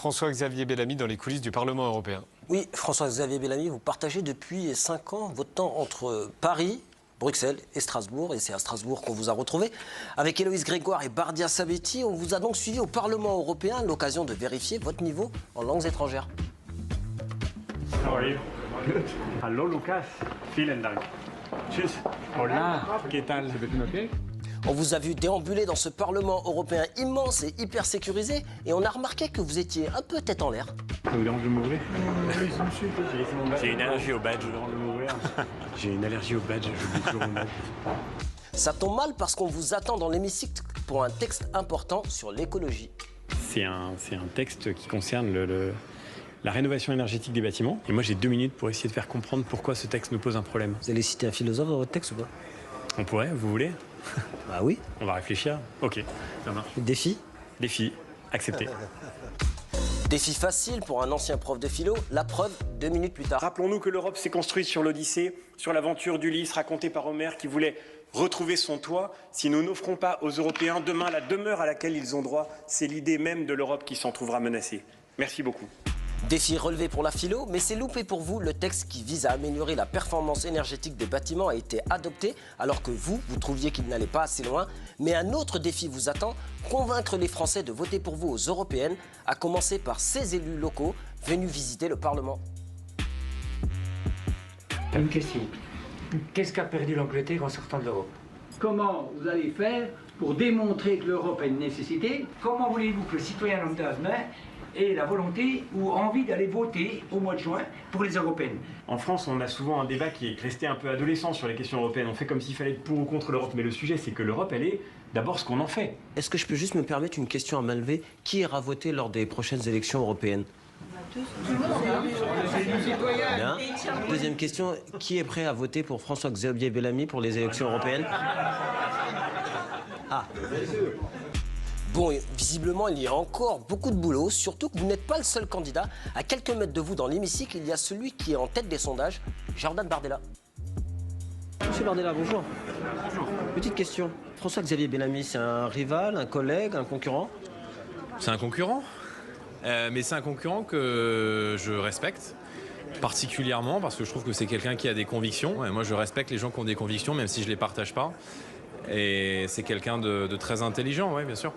François-Xavier Bellamy dans les coulisses du Parlement européen. Oui, François-Xavier Bellamy, vous partagez depuis 5 ans votre temps entre Paris, Bruxelles et Strasbourg, et c'est à Strasbourg qu'on vous a retrouvé. Avec Héloïse Grégoire et Bardia Sabeti, on vous a donc suivi au Parlement européen, l'occasion de vérifier votre niveau en langues étrangères. How are you? Good. Hallo Lucas. Vielen Dank. Tschüss. Hola. ¿Qué tal? On vous a vu déambuler dans ce Parlement européen immense et hyper sécurisé, et on a remarqué que vous étiez un peu tête en l'air. Ça vous dérange de m'ouvrir? J'ai une allergie au badge. J'ai une allergie au badge, j'oublie toujours mon badge. Ça tombe mal parce qu'on vous attend dans l'hémicycle pour un texte important sur l'écologie. C'est un texte qui concerne la rénovation énergétique des bâtiments. Et moi, j'ai 2 minutes pour essayer de faire comprendre pourquoi ce texte nous pose un problème. Vous allez citer un philosophe dans votre texte ou pas? On pourrait, vous voulez? Bah oui. On va réfléchir. Ok, ça marche. Défi? Défi, accepté. Défi facile pour un ancien prof de philo, la preuve 2 minutes plus tard. Rappelons-nous que l'Europe s'est construite sur l'Odyssée, sur l'aventure d'Ulysse racontée par Homère qui voulait retrouver son toit. Si nous n'offrons pas aux Européens demain la demeure à laquelle ils ont droit, c'est l'idée même de l'Europe qui s'en trouvera menacée. Merci beaucoup. Défi relevé pour la philo, mais c'est loupé pour vous. Le texte qui vise à améliorer la performance énergétique des bâtiments a été adopté, alors que vous trouviez qu'il n'allait pas assez loin. Mais un autre défi vous attend, convaincre les Français de voter pour vous aux européennes, à commencer par ces élus locaux venus visiter le Parlement. Une question. Qu'est-ce qu'a perdu l'Angleterre en sortant de l'Europe? Comment vous allez faire pour démontrer que l'Europe a une nécessité? Comment voulez-vous que le citoyen lambda demain ait la volonté ou envie d'aller voter au mois de juin pour les européennes? En France, on a souvent un débat qui est resté un peu adolescent sur les questions européennes. On fait comme s'il fallait être pour ou contre l'Europe. Mais le sujet, c'est que l'Europe, elle est d'abord ce qu'on en fait. Est-ce que je peux juste me permettre une question à main levée? Qui ira voter lors des prochaines élections européennes? Bien. Deuxième question, qui est prêt à voter pour François-Xavier Bellamy pour les élections européennes? Ah. Bon, visiblement, il y a encore beaucoup de boulot, surtout que vous n'êtes pas le seul candidat. À quelques mètres de vous dans l'hémicycle, il y a celui qui est en tête des sondages, Jordan Bardella. Monsieur Bardella, bonjour. Bonjour. Petite question. François-Xavier Bellamy, c'est un rival, un collègue, un concurrent? C'est un concurrent, mais c'est un concurrent que je respecte particulièrement parce que je trouve que c'est quelqu'un qui a des convictions. Et moi, je respecte les gens qui ont des convictions, même si je ne les partage pas. Et c'est quelqu'un de très intelligent, oui, bien sûr.